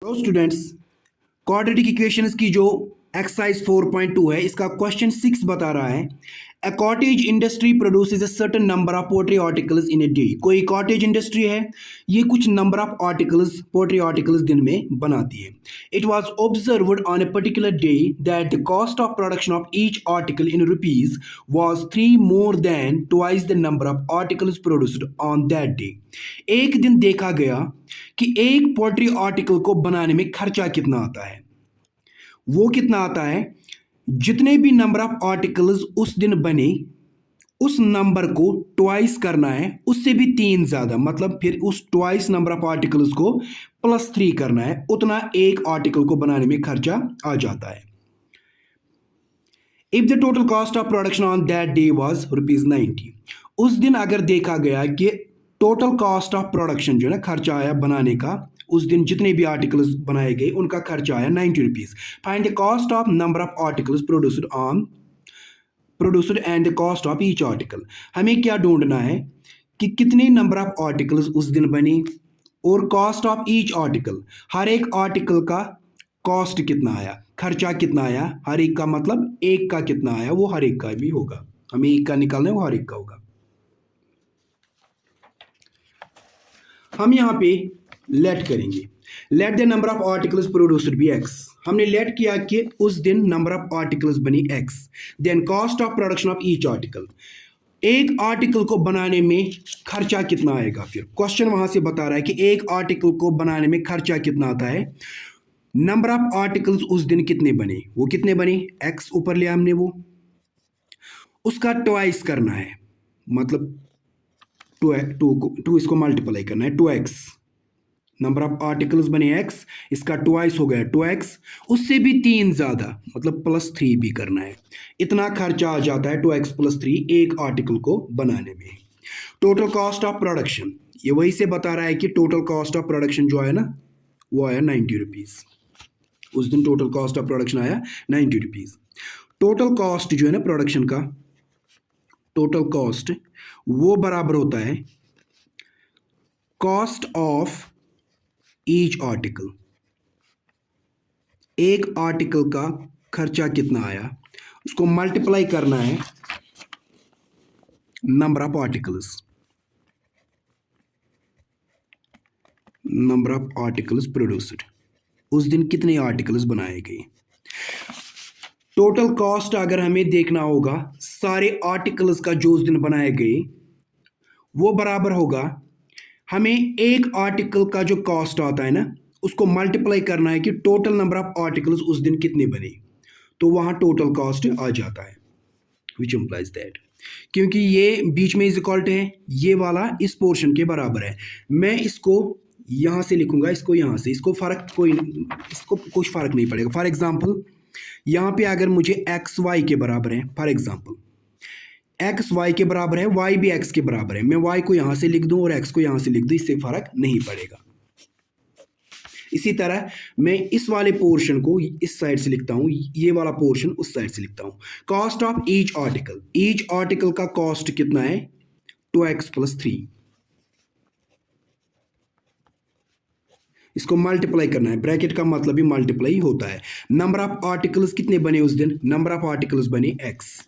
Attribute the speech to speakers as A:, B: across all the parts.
A: तो students, quadratic equations की जो एक्सरसाइज 4.2 है, इसका क्वेश्चन 6 बता रहा है a cottage industry produces a certain number of poultry articles in a day. कोई कॉटेज इंडस्ट्री है, ये कुछ number of articles poultry articles दिन में बनाती है। It was observed on a particular day that the cost of production of each article in rupees was 3 more than twice the number of articles produced on that day. एक दिन देखा गया कि एक पोल्ट्री आर्टिकल को बनाने में खर्चा कितना आता है। वो कितना आता है, जितने भी नंबर ऑफ आर्टिकल्स उस दिन बने उस नंबर को ट्वाइस करना है, उससे भी 3 ज्यादा, मतलब फिर उस ट्वाइस नंबर ऑफ आर्टिकल्स को +3 करना है, उतना एक आर्टिकल को बनाने में खर्चा आ जाता है। If the total cost of production on that day was ₹90, उस दिन अगर देखा गया कि टोटल कॉस्ट ऑफ प्रोडक्शन जो है ना, खर्चा आया बनाने का, उस दिन जितने भी आर्टिकल्स बनाए गए उनका खर्चा आया ₹90। Find the cost of number of articles produced and the cost of each article. हमें क्या ढूंढना है कि कितने नंबर ऑफ आर्टिकल्स उस दिन बने और कॉस्ट ऑफ ईच आर्टिकल, हर एक आर्टिकल का कॉस्ट कितना आया, खर्चा कितना आया, हर एक का मतलब एक का कितना आया, वो हर एक का भी होगा। हमें एक का निकालना है, वो हर एक का होगा। हम यहाँ पे लेट करेंगे, let the number of articles produced be x. हमने लेट किया कि उस दिन नंबर ऑफ आर्टिकल्स बनी एक्स, then cost of production of each article, एक आर्टिकल को बनाने में खर्चा कितना आएगा। फिर क्वेश्चन वहां से बता रहा है कि एक आर्टिकल को बनाने में खर्चा कितना आता है। नंबर ऑफ आर्टिकल्स उस दिन कितने बने, वो कितने बने, एक्स ऊपर लिया हमने, वो उसका ट्वाइस करना है, मतलब टू इसको मल्टीप्लाई करना है, 2x। नंबर ऑफ आर्टिकल्स बने x, इसका ट्वाइस हो गया 2x, उससे भी 3 ज्यादा, मतलब +3 भी करना है। इतना खर्चा आ जाता है 2x + 3 एक आर्टिकल को बनाने में। टोटल कॉस्ट ऑफ प्रोडक्शन, ये वही से बता रहा है कि टोटल कॉस्ट ऑफ प्रोडक्शन जो आया ना, वो आया ₹90। उस दिन टोटल कॉस्ट ऑफ प्रोडक्शन आया ₹90। टोटल कॉस्ट जो है ना प्रोडक्शन का, टोटल कॉस्ट वो बराबर होता है कॉस्ट ऑफ ईच आर्टिकल। एक आर्टिकल का खर्चा कितना आया, उसको मल्टीप्लाई करना है number of articles, number of articles produced, उस दिन कितने आर्टिकल्स बनाए गए। टोटल कॉस्ट अगर हमें देखना होगा सारे आर्टिकल्स का जो उस दिन बनाए गए, वो बराबर होगा, हमें एक आर्टिकल का जो कॉस्ट आता है ना, उसको मल्टीप्लाई करना है कि टोटल नंबर ऑफ आर्टिकल्स उस दिन कितने बने, तो वहां टोटल कॉस्ट आ जाता है, विच इम्प्लाइज दैट। क्योंकि ये बीच में इज इक्वल टू है, ये वाला इस पोर्शन के बराबर है। मैं इसको यहां से लिखूंगा, इसको यहां से, इसको कुछ फर्क नहीं पड़ेगा। फॉर एग्जाम्पल यहां पे अगर मुझे एक्स वाई के बराबर है, फॉर एग्जाम्पल एक्स वाई के बराबर है, वाई भी एक्स के बराबर है, मैं वाई को यहां से लिख दूं और एक्स को यहां से लिख दूं, इससे फर्क नहीं पड़ेगा। इसी तरह मैं इस वाले पोर्शन को इस साइड से लिखता हूं, ये वाला पोर्शन उस साइड से लिखता हूं। Cost of each article, each article का कॉस्ट कितना है, 2x + 3। इसको मल्टीप्लाई करना है, ब्रैकेट का मतलब भी मल्टीप्लाई होता है। नंबर ऑफ आर्टिकल्स कितने बने उस दिन, नंबर ऑफ आर्टिकल्स बने x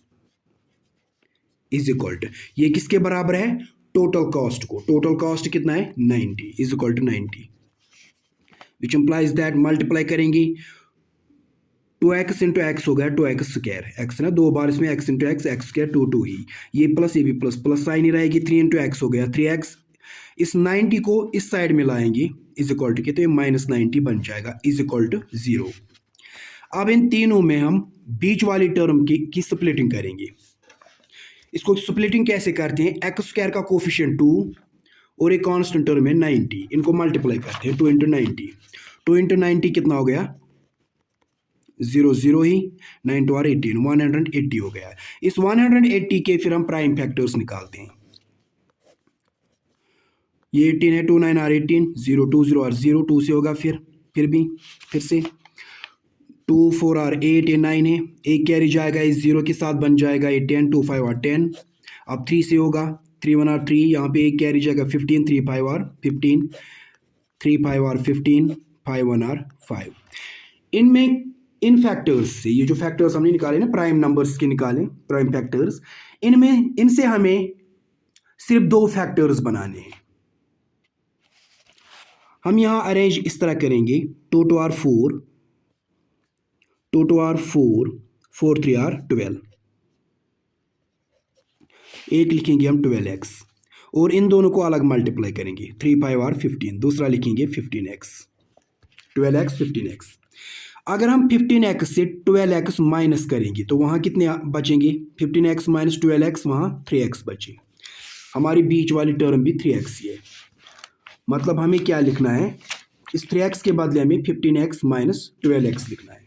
A: इज इक्वल टू, ये किसके बराबर है, टोटल कॉस्ट को। टोटल कॉस्ट कितना है, 90 is equal to 90, which implies that, multiply करेंगे 2x × x हो गया 2x², x ना 2 बार इसमें, x × x, x² 2 ही, ये प्लस ये भी प्लस साइन ही रहेगी, 3 × x हो गया 3x। इस 90 को इस साइड में लाएंगे इज इक्वल टू, तो ये -90 बन जाएगा इज इक्वल टू 0। अब इन तीनों में हम बीच वाली टर्म की स्प्लिटिंग करेंगे। इसको स्प्लिटिंग कैसे करते हैं, x² का कोफिशिएंट 2 और एक कांस्टेंट टर्म है 90, इनको मल्टीप्लाई करते हैं 2 × 90, 2 × 90 कितना हो गया, 0 0 ही, 9 2 18, 180 हो गया। इस 180 के फिर हम प्राइम फैक्टर्स निकालते हैं। ये 18 है, 2 9 are 18, 0 2 0 are 0, 2 से होगा, फिर से 2 4 are 8, ये 9 है, एक कैरी जाएगा, इस 0 के साथ बन जाएगा ये 10, 2 5 are 10। अब 3 से होगा, 3 1 are 3, यहाँ पे एक कैरी जाएगा 15, 3 5 are 15, 3 5 are 15, 5 1 आर 5। इनमें इन फैक्टर्स से, ये जो फैक्टर्स हमने निकाले ना प्राइम नंबर्स के निकाले प्राइम फैक्टर्स, इनमें इनसे हमें सिर्फ दो फैक्टर्स बनाने हैं। हम यहां अरेंज इस तरह करेंगे, 2 2 आर 4, 2 2 आर 4, 4 3 आर 12, एक लिखेंगे हम 12x और इन दोनों को अलग मल्टीप्लाई करेंगे, 3 5 आर 15, दूसरा लिखेंगे 15x, 12x 15x। अगर हम 15x से 12x माइनस करेंगे तो वहाँ कितने बचेंगे, 15x माइनस 12x, वहाँ 3x बचे। हमारी बीच वाली टर्म भी 3x ही है। मतलब हमें क्या लिखना है, इस 3x के बदले हमें 15x माइनस 12x लिखना है,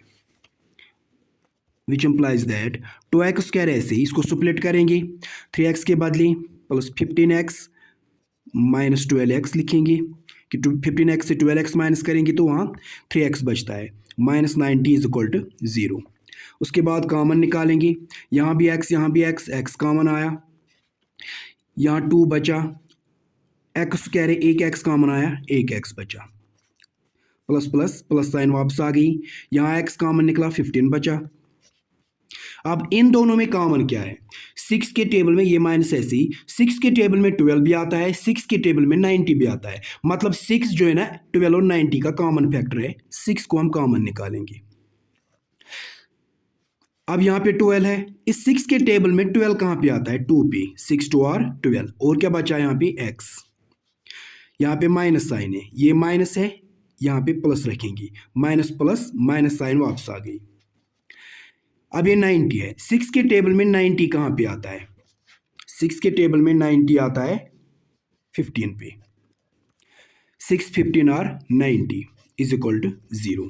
A: विच इम्प्लाइज दैट 2x स्क्वायर ऐसे इसको स्प्लिट करेंगे, 3x के बदले प्लस 15x माइनस 12x लिखेंगे कि 15x से 12x माइनस करेंगे तो वहाँ 3x बचता है, माइनस 90 इज इक्वल टू 0। उसके बाद कॉमन निकालेंगे, यहाँ भी x यहाँ भी x कॉमन आया, यहाँ 2 बचा, x कह रहे एक x कॉमन आया, एक x बचा, प्लस प्लस प्लस साइन वापस आ गई, यहाँ x कॉमन निकला 15 बचा। अब इन दोनों में कॉमन क्या है, 6 के टेबल में ये माइनस ऐसे ही, 6 के टेबल में 12 भी आता है, 6 के टेबल में 90 भी आता है, मतलब 6 जो है ना 12 और 90 का कॉमन फैक्टर है, 6 को हम कॉमन निकालेंगे। अब यहाँ पे 12 है, इस 6 के टेबल में 12 कहाँ पे आता है, 2 पे, 6 2 आर 12, और क्या बचा यहाँ पे x, यहाँ पे माइनस साइन है, ये माइनस है, यहाँ पे प्लस रखेंगे, माइनस प्लस माइनस साइन वापस आ गई। अब ये 90 है, 6 के टेबल में 90 कहाँ पे आता है, 6 के टेबल में 90 आता है 15 पे, 6 15 are 90 is equal to 0,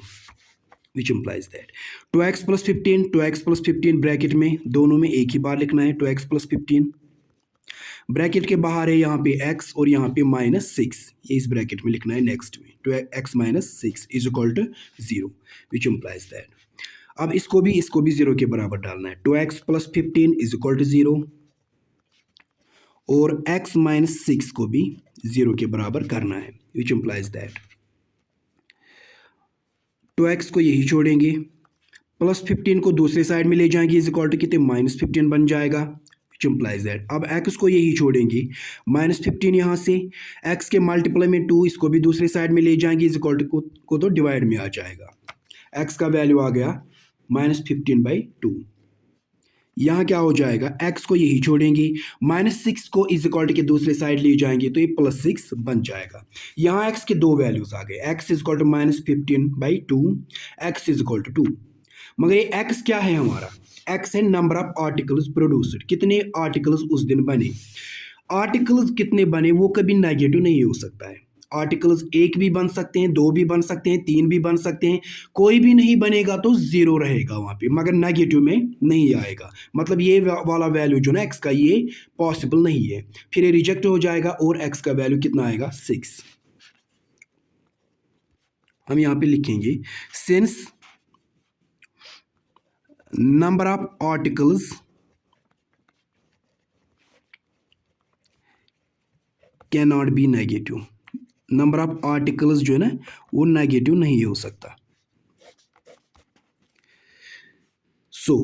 A: which implies that 2x plus 15, 2x plus 15 bracket में दोनों में एक ही बार लिखना है, 2x प्लस 15, ब्रैकेट के बाहर है यहाँ पे x और यहाँ पे माइनस 6, ये इस ब्रैकेट में लिखना है नेक्स्ट में, 2x minus 6 is equal to 0, which implies that. अब इसको भी 0 के बराबर डालना है, 2x plus 15 is equal to 0 और x माइनस 6 को भी 0 के बराबर करना है, विच इम्प्लाइज दैट 2x को यही छोड़ेंगे, प्लस 15 को दूसरे साइड में ले जाएंगे, इज इक्वल टू कितने माइनस 15 बन जाएगा, विच इम्प्लाइज दैट। अब x को यही छोड़ेंगे, माइनस 15 यहाँ से, x के मल्टीप्लाई में 2, इसको भी दूसरे साइड में ले जाएंगे, इज इक्वल टू को तो डिवाइड में आ जाएगा, x का वैल्यू आ गया -15/2। यहाँ क्या हो जाएगा, x को यही छोड़ेंगे, -6 को इज इक्वल टू के दूसरे साइड ले जाएंगे तो ये +6 बन जाएगा। यहाँ x के दो वैल्यूज आ गए, x is equal to -15/2, x is equal to 2। मगर ये x क्या है हमारा, x है नंबर ऑफ आर्टिकल्स प्रोड्यूस्ड, कितने आर्टिकल्स उस दिन बने। आर्टिकल्स कितने बने वो कभी नेगेटिव नहीं हो सकता है, आर्टिकल्स एक भी बन सकते हैं, दो भी बन सकते हैं, तीन भी बन सकते हैं, कोई भी नहीं बनेगा तो 0 रहेगा वहाँ पे, मगर नेगेटिव में नहीं आएगा। मतलब ये वाला वैल्यू जो ना x का, ये पॉसिबल नहीं है, फिर ये रिजेक्ट हो जाएगा और x का वैल्यू कितना आएगा 6। हम यहाँ पे लिखेंगे since number of articles can not be negative, number of articles जो है ना वो नेगेटिव नहीं हो सकता। सो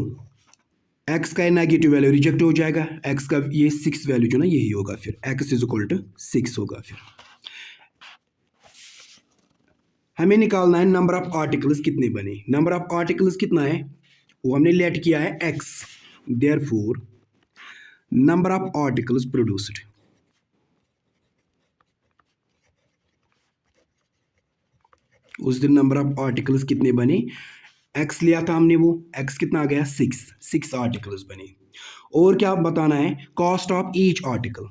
A: x का नेगेटिव वैल्यू रिजेक्ट हो जाएगा, x का ये 6 वैल्यू जो ना यही होगा, फिर x इज इक्वल टू 6 होगा। फिर हमें निकालना है नंबर ऑफ आर्टिकल्स कितने बने, नंबर ऑफ आर्टिकल्स कितना है वो हमने लेट किया है x, therefore number of articles produced, उस दिन नंबर ऑफ आर्टिकल्स कितने बने, x लिया था हमने, वो x कितना आ गया 6 आर्टिकल्स बने। और क्या बताना है, cost of each article,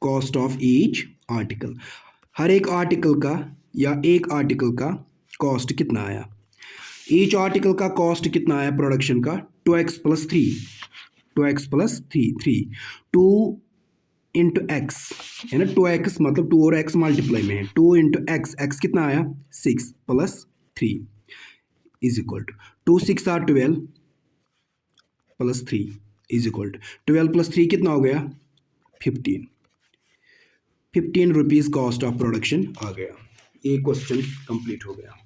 A: cost of each article, हर एक आर्टिकल का या एक आर्टिकल का कॉस्ट कितना आया, ईच आर्टिकल का कॉस्ट कितना आया प्रोडक्शन का, 2x plus 3, 2x plus 3, 2 into x है ना, 2x मतलब 2 और x मल्टीप्लाई में है, 2 इंटू x कितना आया 6 plus 3 is equal to 2 6 are 12 plus 3 is equal to 12 plus 3 कितना हो गया 15, 15 रुपीज़ कॉस्ट ऑफ प्रोडक्शन आ गया। एक क्वेश्चन कंप्लीट हो गया।